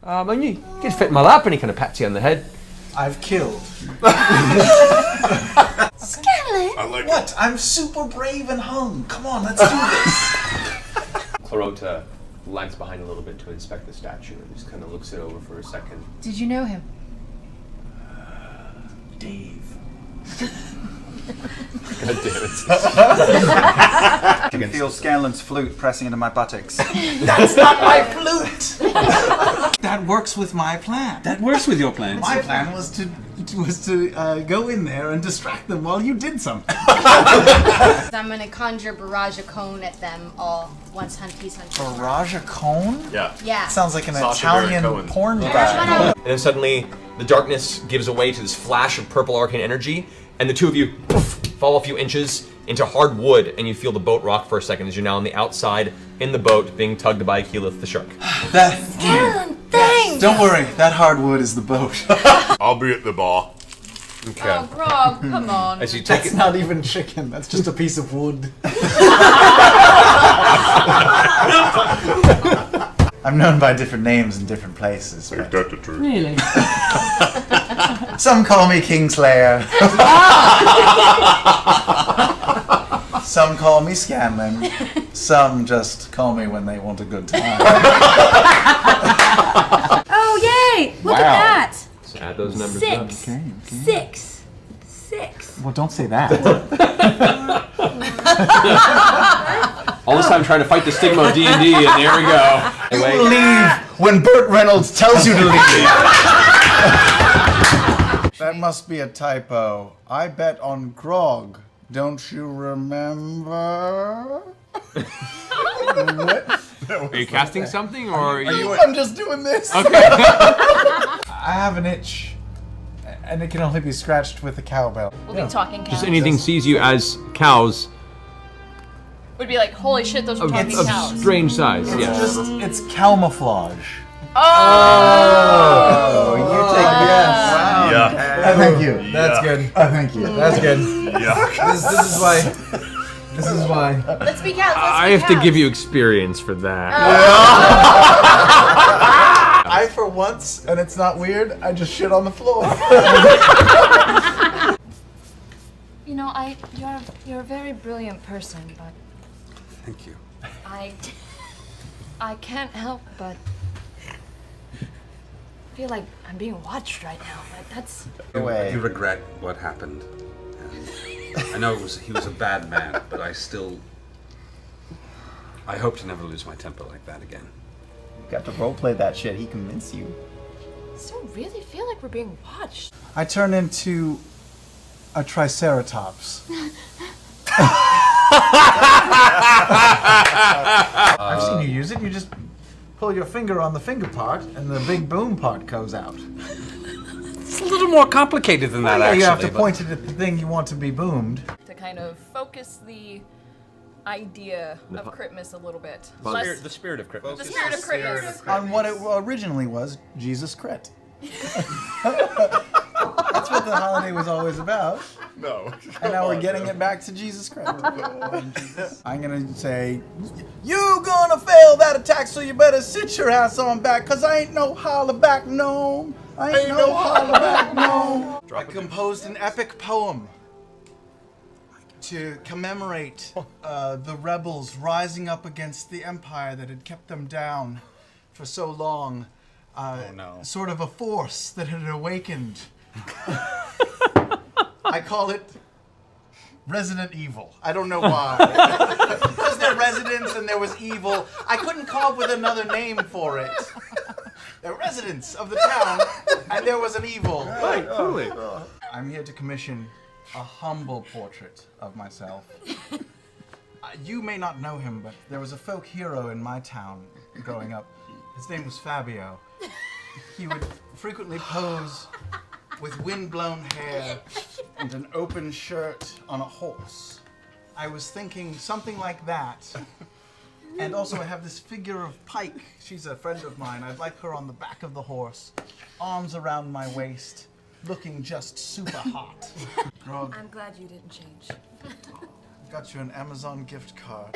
And you can fit in my lap, and he kind of pats you on the head. I've killed. Scanlan! I like What? I'm super brave and hung. Come on, let's do this. Clarota lags behind a little bit to inspect the statue and just kind of looks it over for a second. Did you know him? Dave. God damn it. I can feel Scanlan's flute pressing into my buttocks. That's not my flute! That works with my plan. That works with your plans. My plan was to go in there and distract them while you did something. I'm gonna conjure barrage of cone at them all once piece on Barrage cone? Yeah. Yeah. Sounds like an Sacha Italian Baron Cohen. porn star. And then suddenly, the darkness gives away to this flash of purple arcane energy, and the two of you poof, fall a few inches into hard wood, and you feel the boat rock for a second as you're now on the outside in the boat being tugged by Keyleth the shark. Scanlan, thanks! Don't worry, that hardwood is the boat. I'll be at the bar. Okay. Oh, Grog, come on. As you take That's it, not even chicken, that's just a piece of wood. I'm known by different names in different places. Ain't that the truth? Really? Some call me Kingslayer. Some call me Scanlan. Some just call me when they want a good time. Oh, yay! Look at that! so add those numbers up. Six. Well, don't say that. All this time trying to fight the stigma of D&D, and there we go. You will leave when Burt Reynolds tells you to leave. That must be a typo. I bet on Grog. Don't you remember? What? Are you casting something, or are you? I'm just doing this. Okay. I have an itch, and it can only be scratched with a cowbell. We'll be talking cows. Just anything sees you as cows Would be like, holy shit, those are of talking cows. strange size. Yes. It's camouflage. Oh! You take yes. Wow. Yeah. Thank you. That's good. Thank you. That's good. Yeah. This is why. This is why. Let's be cows, let's I be have to cows. give you experience for that. I, for once, and it's not weird, I just shit on the floor. You know, you're a very brilliant person, but Thank you. I can't help but feel like I'm being watched right now. Like that's I do regret what happened. And I know he was a bad man, but I hope to never lose my temper like that again. You got to roleplay that shit. He convinced you. I still really feel like we're being watched. I turn into a triceratops. I've seen you use it. You just pull your finger on the finger part, and the big boom part goes out. It's a little more complicated than that, actually. You have to but- point it at the thing you want to be boomed. To kind of focus the idea of Christmas a little bit. The spirit of Christmas. The spirit of Christmas. On what it originally was, Jesus Crit. That's what the holiday was always about. No. And now we're getting it back to Jesus Crit. I'm gonna say, you gonna fail that attack, so you better sit your ass on back, cause I ain't no holler back gnome. I ain't no holler back gnome. I composed an epic poem to commemorate the rebels rising up against the empire that had kept them down for so long. Sort of a force that had awakened. I call it Resident Evil. I don't know why. Because they're residents and there was evil. I couldn't come up with another name for it. They're residents of the town and there was an evil. Right, totally. I'm here to commission a humble portrait of myself. You may not know him, but there was a folk hero in my town growing up. His name was Fabio. He would frequently pose with wind-blown hair and an open shirt on a horse. I was thinking something like that. And also I have this figure of Pike. She's a friend of mine. I'd like her on the back of the horse, arms around my waist, looking just super hot. Grog, I'm glad you didn't change. got you an Amazon gift card.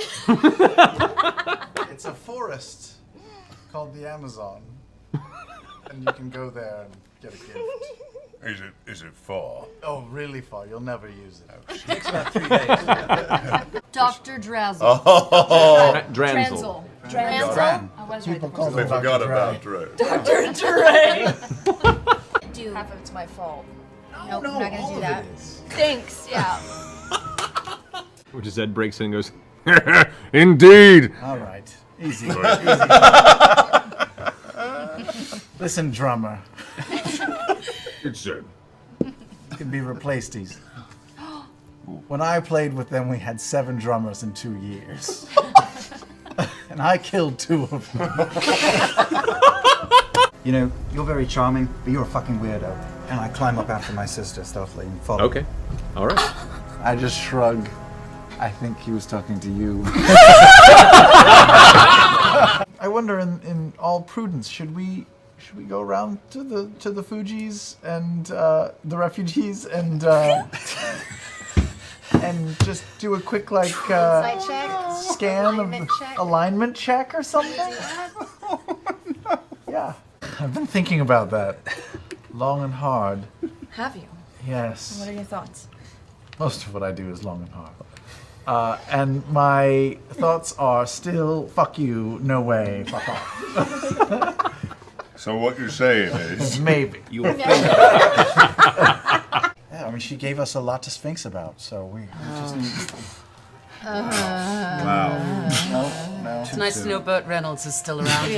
It's a forest called the Amazon. and you can go there and get a gift. Is it far? Oh, really far. You'll never use it. It takes about 3 days. Dr. Drazzle. Oh, Dranzel. Drazzle. I was right. People we forgot about Dre. Dr. Dre. Do Half of it's my fault. nope, I'm not gonna do that. Thanks. Yeah. Which is Ed breaks in and goes, Indeed. All right. Easy. Listen, drummer. It's Ed. Can be replaced easy. When I played with them, we had 7 drummers in 2 years. And I killed 2 of them. You know, you're very charming, but you're a fucking weirdo. And I climb up after my sister stealthily and follow. okay, all right. I just shrug. I think he was talking to you. I wonder, in all prudence, should we go around to the Fujis and the refugees and just do a quick Insight check. scan Alignment of check. alignment check or something? Yeah, I've been thinking about that long and hard. Have you? Yes. What are your thoughts? Most of what I do is long and hard. And my thoughts are still, fuck you, no way, fuck off. So what you're saying is, Maybe. Yeah, I mean, she gave us a lot to Sphinx about, so we just need... wow. No. It's nice to know Burt Reynolds is still around.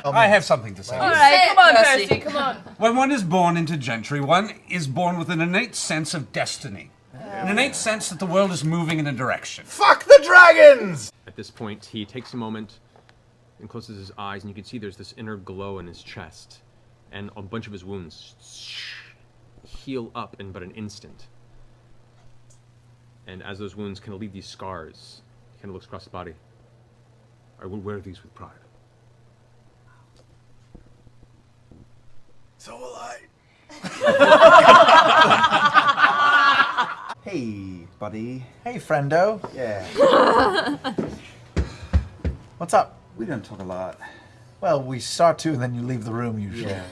I have something to say. All right, come on, Percy. Percy. Come on. When one is born into gentry, one is born with an innate sense of destiny. An innate sense that the world is moving in a direction. Fuck the dragons! At this point, he takes a moment and closes his eyes, and you can see there's this inner glow in his chest, and a bunch of his wounds heal up in but an instant. And as those wounds kind of leave these scars, he kind of looks across his body. I will wear these with pride. So will I. Hey, buddy. Hey, friendo. Yeah. What's up? We don't talk a lot. Well, we start to, and then you leave the room usually. Yeah.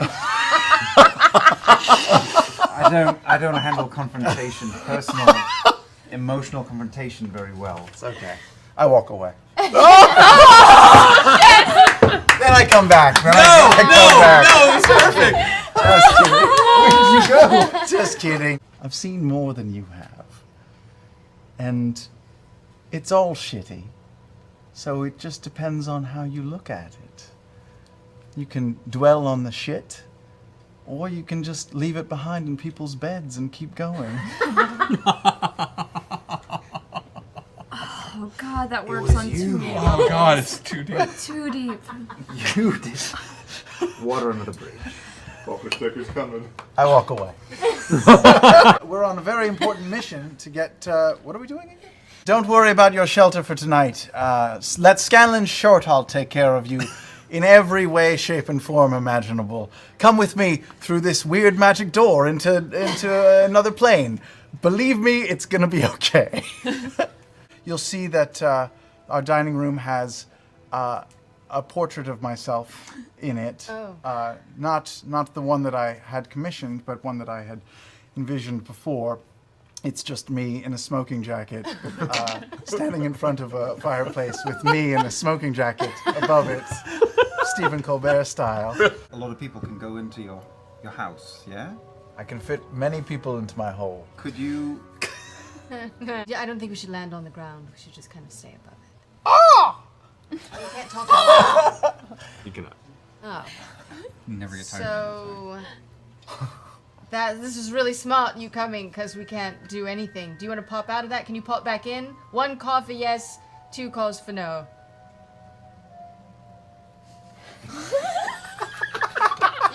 I don't handle confrontation, personal, emotional confrontation very well. It's okay. I walk away. Then I come back. It's perfect. Just kidding. I've seen more than you have. And it's all shitty. So it just depends on how you look at it. You can dwell on the shit, or you can just leave it behind in people's beds and keep going. Oh God, that works on too deep. Oh God, it's too deep. Too deep. You did. Water under the bridge. Bumper sticker's coming. I walk away. We're on a very important mission to get, what are we doing again? Don't worry about your shelter for tonight. Let Scanlan Shorthalt take care of you in every way, shape, and form imaginable. Come with me through this weird magic door into another plane. Believe me, it's gonna be okay. You'll see that our dining room has a portrait of myself in it. Oh. Not the one that I had commissioned, but one that I had envisioned before. It's just me in a smoking jacket, standing in front of a fireplace with me in a smoking jacket above it, Stephen Colbert style. A lot of people can go into your house, yeah? I can fit many people into my hole. Could you... Yeah, I don't think we should land on the ground. We should just kind of stay above it. Ah! We can't talk about it. You cannot. Oh. Never get tired. So this is really smart, you coming, because we can't do anything. Do you want to pop out of that? Can you pop back in? 1 call for yes, 2 calls for no. You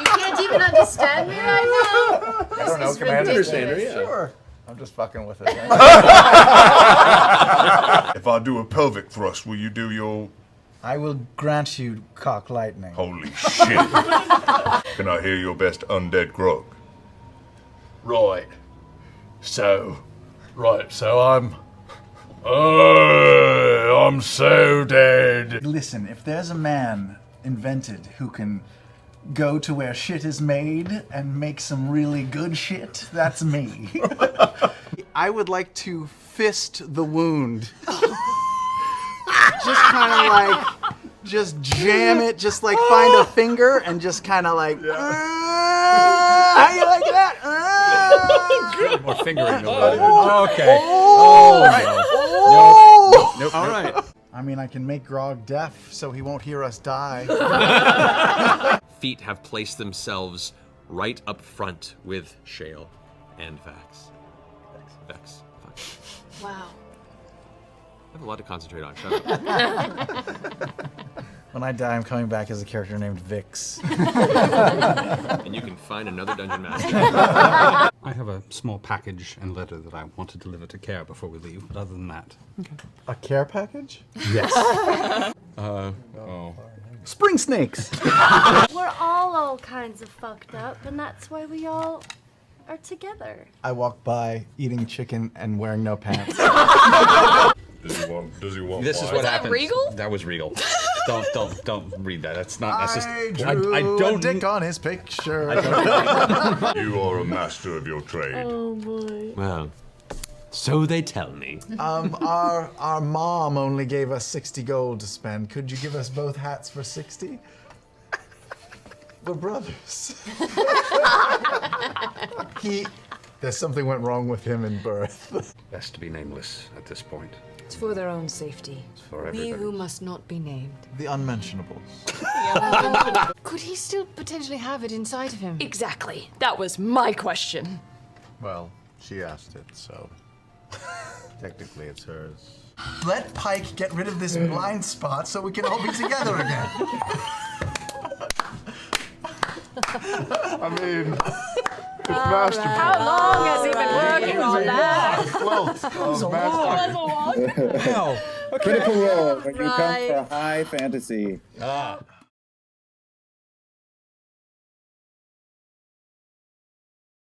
can't even understand me right now? I don't know, This is Commander. ridiculous. Sure. I'm just fucking with it. If I do a pelvic thrust, will you do your... I will grant you cock lightning. Holy shit. Can I hear your best undead grog? Right. So I'm so dead. Listen, if there's a man invented who can go to where shit is made and make some really good shit, that's me. I would like to fist the wound. Just kind of like, just jam it, just like find a finger and just kind of like, how you like that? More fingering the word. Okay. Nope. All right. I mean, I can make Grog deaf so he won't hear us die. Feet have placed themselves right up front with Shale and Vax. Vex. Fuck. Wow. I have a lot to concentrate on. Shut up. When I die, I'm coming back as a character named Vix. And you can find another dungeon master. I have a small package and letter that I want to deliver to Care before we leave, but other than that. A care package? Yes. Spring snakes. We're all kinds of fucked up, and that's why we all are together. I walk by eating chicken and wearing no pants. Does he want This is wine? what happens. Regal? That was Regal. Don't read that. That's not. That's just. I I drew don't. a dick on his picture. You are a master of your trade. Oh boy. Well, so they tell me. Our mom only gave us 60 gold to spend. Could you give us both hats for 60? We're brothers. There's something went wrong with him in birth. Best to be nameless at this point. It's for their own safety. For We everybody. who must not be named. The unmentionables. Could he still potentially have it inside of him? Exactly. That was my question. Well, she asked it, so technically it's hers. Let Pike get rid of this blind spot so we can all be together again. I mean, it's masterful. How long has he been working on that? Masterful. Critical role when you come for high fantasy.